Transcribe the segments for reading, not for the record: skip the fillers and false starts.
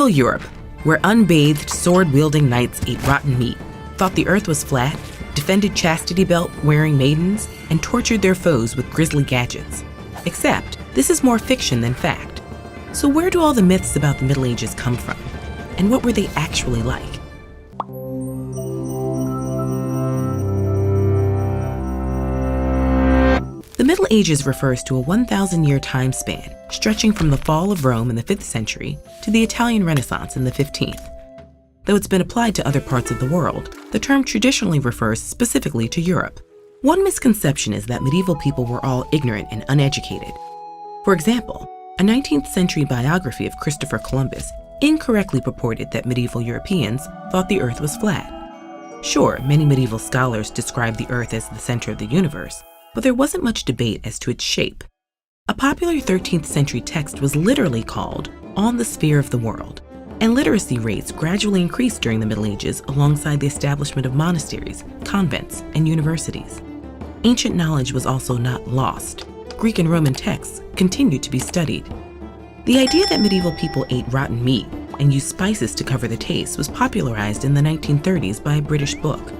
Medieval Europe, where unbathed, sword-wielding knights ate rotten meat, thought the earth was flat, defended chastity belt-wearing maidens, and tortured their foes with grisly gadgets. Except, this is more fiction than fact. So where do all the myths about the Middle Ages come from? And what were they actually like? The Middle Ages refers to a 1,000-year time span, stretching from the fall of Rome in the 5th century to the Italian Renaissance in the 15th. Though it's been applied to other parts of the world, the term traditionally refers specifically to Europe. One misconception is that medieval people were all ignorant and uneducated. For example, a 19th century biography of Christopher Columbus incorrectly purported that medieval Europeans thought the earth was flat. Sure, many medieval scholars described the earth as the center of the universe, but there wasn't much debate as to its shape. A popular 13th century text was literally called On the Sphere of the World, and literacy rates gradually increased during the Middle Ages alongside the establishment of monasteries, convents, and universities. Ancient knowledge was also not lost. Greek and Roman texts continued to be studied. The idea that medieval people ate rotten meat and used spices to cover the taste was popularized in the 1930s by a British book.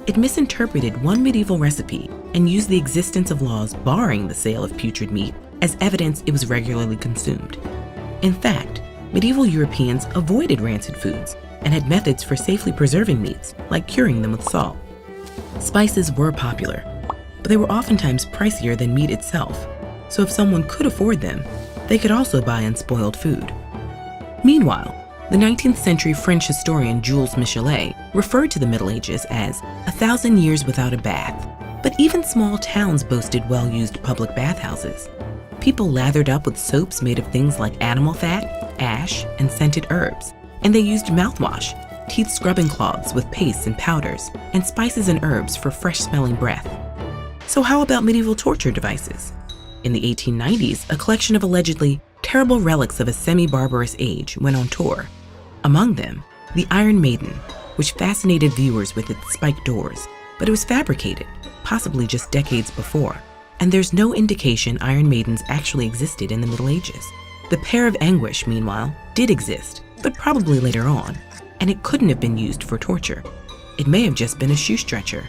It misinterpreted one medieval recipe and used the existence of laws barring the sale of putrid meat as evidence it was regularly consumed. In fact, medieval Europeans avoided rancid foods and had methods for safely preserving meats, like curing them with salt. Spices were popular, but they were oftentimes pricier than meat itself, so if someone could afford them, they could also buy unspoiled food. Meanwhile, the 19th century French historian Jules Michelet referred to the Middle Ages as 1,000 years without a bath, but even small towns boasted well-used public bathhouses. People lathered up with soaps made of things like animal fat, ash, and scented herbs, and they used mouthwash, teeth scrubbing cloths with pastes and powders, and spices and herbs for fresh-smelling breath. So how about medieval torture devices? In the 1890s, a collection of allegedly terrible relics of a semi-barbarous age went on tour. Among them, the Iron Maiden, which fascinated viewers with its spiked doors, but it was fabricated, possibly just decades before, and there's no indication Iron Maidens actually existed in the Middle Ages. The Pear of Anguish, meanwhile, did exist, but probably later on, and it couldn't have been used for torture. It may have just been a shoe stretcher.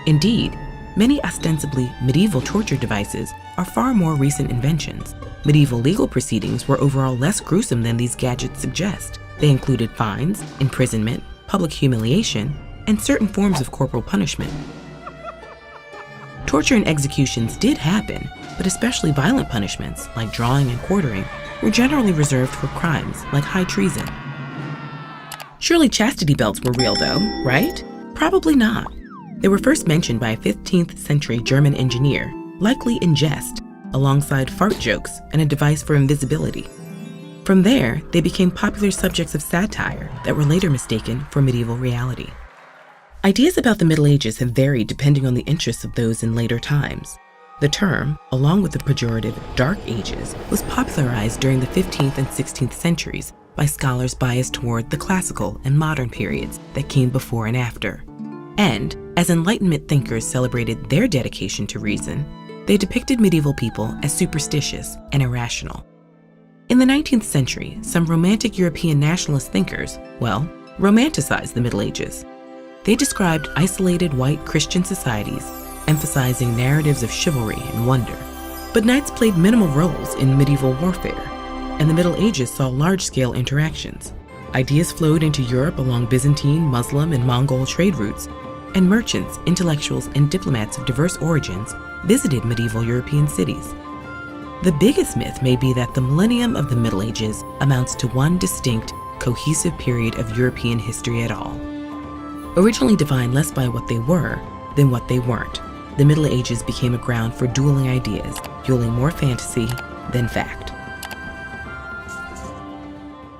Indeed, many ostensibly medieval torture devices are far more recent inventions. Medieval legal proceedings were overall less gruesome than these gadgets suggest. They included fines, imprisonment, public humiliation, and certain forms of corporal punishment. Torture and executions did happen, but especially violent punishments, like drawing and quartering, were generally reserved for crimes like high treason. Surely chastity belts were real though, right? Probably not. They were first mentioned by a 15th century German engineer, likely in jest, alongside fart jokes and a device for invisibility. From there, they became popular subjects of satire that were later mistaken for medieval reality. Ideas about the Middle Ages have varied depending on the interests of those in later times. The term, along with the pejorative Dark Ages, was popularized during the 15th and 16th centuries by scholars biased toward the classical and modern periods that came before and after. And, as Enlightenment thinkers celebrated their dedication to reason, they depicted medieval people as superstitious and irrational. In the 19th century, some romantic European nationalist thinkers, romanticized the Middle Ages. They described isolated white Christian societies, emphasizing narratives of chivalry and wonder. But knights played minimal roles in medieval warfare, and the Middle Ages saw large-scale interactions. Ideas flowed into Europe along Byzantine, Muslim, and Mongol trade routes, and merchants, intellectuals, and diplomats of diverse origins visited medieval European cities. The biggest myth may be that the millennium of the Middle Ages amounts to one distinct, cohesive period of European history at all. Originally defined less by what they were than what they weren't, the Middle Ages became a ground for dueling ideas, fueling more fantasy than fact.